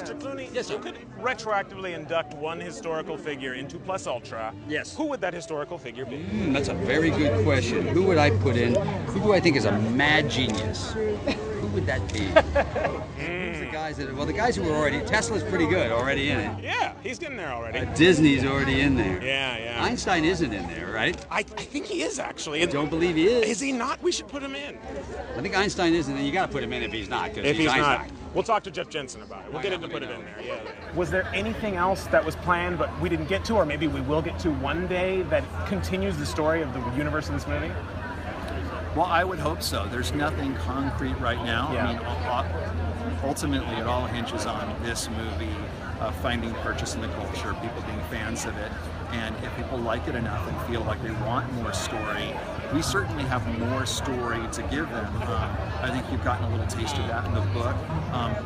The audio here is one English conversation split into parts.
Mr. Clooney, Yes, sir. you could retroactively induct one historical figure into Plus Ultra. Yes. Who would that historical figure be? That's a very good question. Who would I put in? Who do I think is a mad genius? Who would that be? Who's the guys that? Well, the guys who are already. Tesla's pretty good, already in it. Yeah, he's getting there already. Disney's already in there. Yeah, yeah. Einstein isn't in there, right? I think he is actually. I don't believe he is. Is he not? We should put him in. I think Einstein isn't. You got to put him in if he's not. If he's Einstein. not, we'll talk to Jeff Jensen about it. We'll get him to put it in there. Yeah. Was there anything else that was planned but we didn't get to, or maybe we will get to one day, that continues the story of the universe of this movie? Well, I would hope so. There's nothing concrete right now. Yeah. I mean, ultimately, it all hinges on this movie finding purchase in the culture, people being fans of it. And if people like it enough and feel like they want more story, we certainly have more story to give them. I think you've gotten a little taste of that in the book.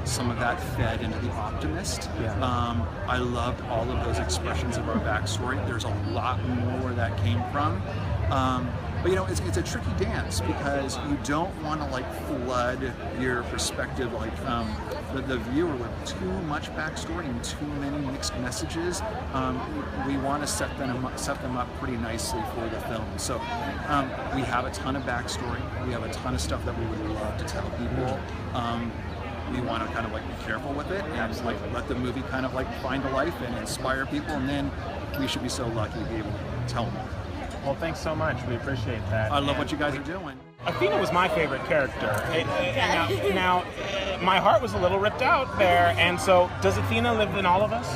Some of that fed into The Optimist. Yeah. I loved all of those expressions of our backstory. There's a lot more where that came from. But you know, it's a tricky dance because you don't want to like flood your perspective, like the viewer with too much backstory and too many mixed messages. We want to set them up pretty nicely for the film. So we have a ton of backstory. We have a ton of stuff that we would love to tell people. We want to kind of like be careful with it and like let the movie kind of like find a life and inspire people, and then we should be so lucky to be able to tell them. Well, thanks so much. We appreciate that. I love what you guys are doing. Athena was my favorite character. Now, my heart was a little ripped out there, and so does Athena live in all of us?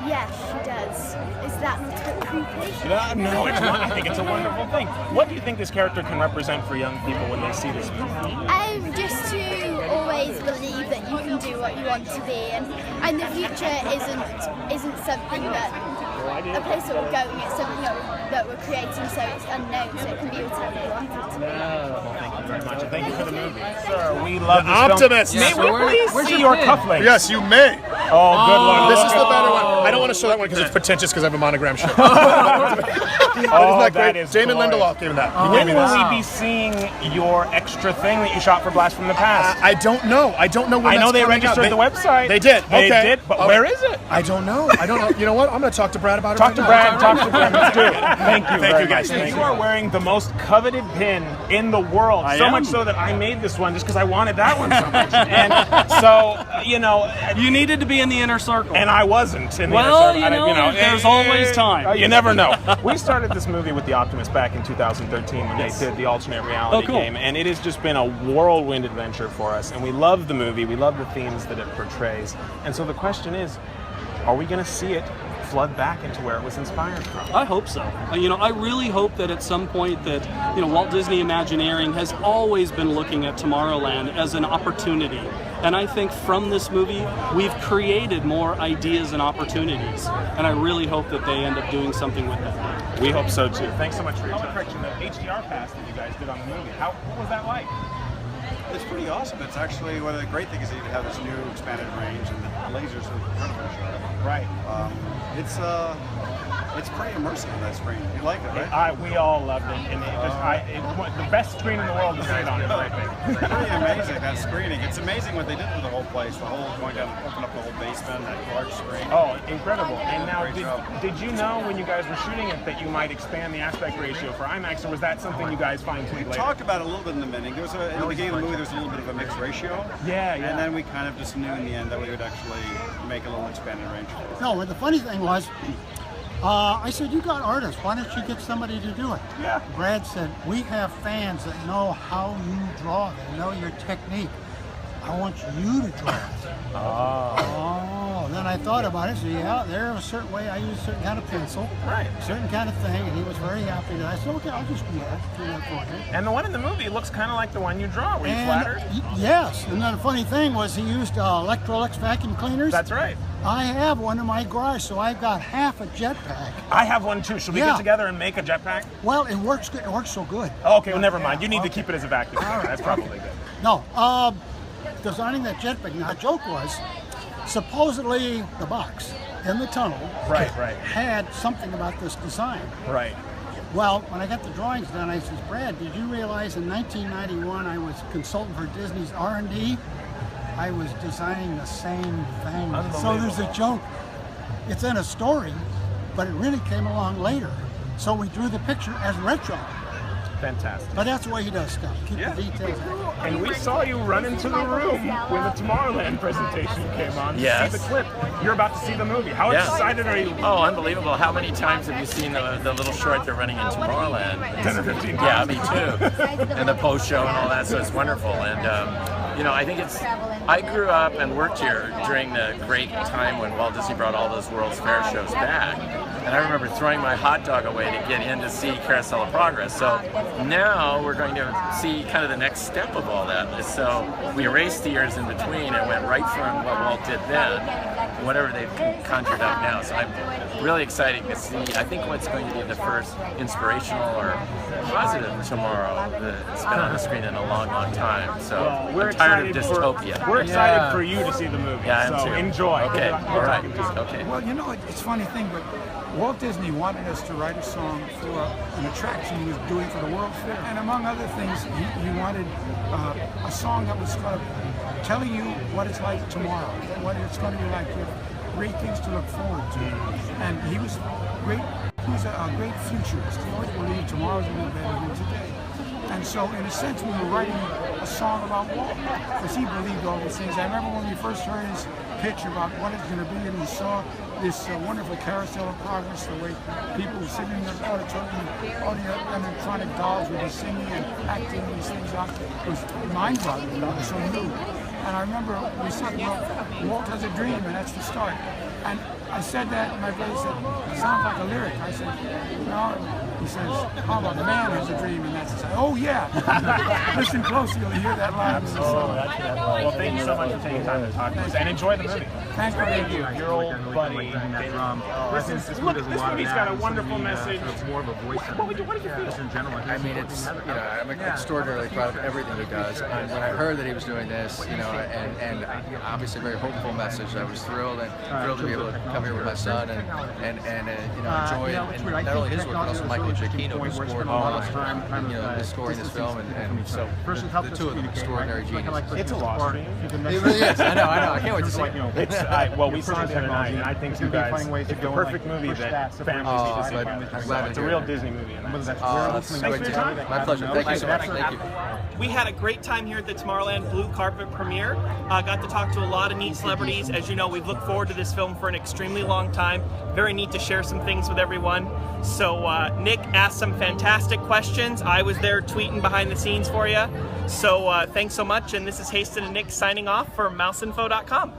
Yes, she does. Is that not a bit creepy? No, it's not. I think it's a wonderful thing. What do you think this character can represent for young people when they see this movie? Just to always believe that you can do what you want to be, and the future isn't something that a place that we're going. It's something that we're creating, so it's unknown, so it can be whatever you want it to be. Well, thank you very much, and thank you for the movie, sir. We love The this Optimist. film. Yeah, May we please see your cufflinks? Yes, you may. Oh, good luck. This is the better one. I don't want to show that one because it's pretentious because I have a monogram shirt. Oh, that is Damon glorious. Lindelof gave me that. He When gave me will that. we be seeing your extra thing that you shot for Blast from the Past? I don't know. I don't know when I know that's they coming out. registered the website. They did. They Okay. did, but Okay. where is it? I don't know. You know what? I'm going to talk to Brad about it. Talk right to now. Brad. Talk to Brad. Let's do it. Thank you. Thank you, guys. And Thank you are wearing the most coveted pin in the world. I so am. much so that I made this one just because I wanted that one so much. And so, You needed to be in the inner circle. and I wasn't. In the Well, inner circle. there's always time. You never know. We started this movie with The Optimist back in 2013 when they did the alternate reality Oh, cool. game, and it has just been a whirlwind adventure for us. And we love the movie. We love the themes that it portrays. And so the question is, are we going to see it flood back into where it was inspired from? I hope so. I really hope that at some point that, Walt Disney Imagineering has always been looking at Tomorrowland as an opportunity. And I think from this movie, we've created more ideas and opportunities. And I really hope that they end up doing something with that. We hope so too. Thanks so much for your time. The HDR pass that you guys did on the movie. What was that like? It's pretty awesome. It's actually one of the great things is you have this new expanded range and the lasers are incredibly sharp. Right. It's pretty immersive on that screen. You like it, right? We all loved it, and the best screen in the world to see it on. It's right there. It's pretty amazing, that screening. It's amazing what they did with the whole place. The whole going down, open up the whole basement, that large screen. Oh, incredible! And now, Great job. did you know when you guys were shooting it that you might expand the aspect ratio for IMAX, or was that something you guys fine-tuned We later? talked about it a little bit in the beginning. There was in the beginning of the movie, there was a little bit of a mixed ratio. Yeah. And then we kind of just knew in the end that we would actually make a little expanded range. No, but the funny thing was, I said, you got artists, why don't you get somebody to do it? Yeah. Brad said, we have fans that know how you draw, they know your technique. I want you to draw it. Oh, then I thought about it, so yeah, there's a certain way I use a certain kind of pencil, Right. certain kind of thing, and he was very happy that I said, okay, I'll just do that for you. And the one in the movie looks kind of like the one you draw. Were you flattered? Yes, and then the funny thing was he used Electrolux vacuum cleaners. That's right. I have one in my garage, so I've got half a jetpack. I have one too. Should we Yeah. get together and make a jetpack? Well, it works good. It works so good. Oh, okay, well, never mind. You need to keep it as a vacuum. That's probably good. No, designing that jetpack. Now, the joke was, supposedly the box in the tunnel Right. had something about this design. Right. Well, when I got the drawings done, I said, Brad, did you realize in 1991 I was consultant for Disney's R&D? I was designing the same thing. So there's a joke. It's in a story, but it really came along later. So we drew the picture as retro. Fantastic. But that's the way he does stuff. Keep the details. And we saw you run into the room when the Tomorrowland presentation came on to Yes. see the clip. You're about to see the movie. How excited are you? Oh, unbelievable. How many times have you seen the little short they're running in Tomorrowland? 10 or 15 Yeah, times. me too. And the post show and all that, so it's wonderful. And, you know, I think I grew up and worked here during the great time when Walt Disney brought all those World's Fair shows back. And I remember throwing my hot dog away to get in to see Carousel of Progress. So now we're going to see kind of the next step of all that. So we erased the years in between and went right from what Walt did then, whatever they've conjured up now. So I'm really excited to see, I think what's going to be the first inspirational or positive tomorrow that's been on the screen in a long, long time. So we're I'm tired of excited dystopia. We're excited for you to see the movie. Yeah, I am so too. enjoy. Okay, all right. Okay. Well, you know, it's a funny thing, but Walt Disney wanted us to write a song for an attraction he was doing for the World Fair. And among other things, he wanted a song that was kind of telling you what it's like tomorrow, what it's going to be like, with great things to look forward to. And he was great. He was a great futurist. He always believed tomorrow's going to be better than today. And so, in a sense, we were writing a song about Walt, because he believed all these things. I remember when we first heard his pitch about what it's going to be, and we saw this wonderful Carousel of Progress, the way people were sitting in the auditorium, all the animatronic dolls would be singing and acting these things out. It was mind-boggling. It was so new. And I remember we said, well, Walt has a dream, and that's the start. And I said that, and my brother said, it sounds like a lyric. I said, no. He says, how about man has a dream, and that's the start. Oh, yeah. Listen closely, you'll hear that line. Well, thank you so much for taking time to talk to us, and enjoy the movie. Thanks for being here. Your old buddy. This movie's got a wonderful message. It's more of a voice. What did you feel? Just in general, I mean, it's, you know, I'm extraordinarily proud of everything he does. And when I heard that he was doing this, you know, and obviously a very hopeful message, I was thrilled to be able to come here with my son and you know, enjoy and not only his work, but also Michael Giacchino, who scored scoring this film, and so the two of them extraordinary geniuses. It's a lost dream. It really is. I know. I can't wait to see it. Well, we saw it the other night, and I think you guys, it's the perfect movie that families need to see. It's a real Disney movie. Thanks for your time. My pleasure. Thank you so much. Thank you. We had a great time here at the Tomorrowland Blue Carpet premiere. Got to talk to a lot of neat celebrities. As you know, we've looked forward to this film for an extremely long time. Very neat to share some things with everyone. So Nick asked some fantastic questions. I was there tweeting behind the scenes for you. So thanks so much, and this is Hastin and Nick signing off for mouseinfo.com.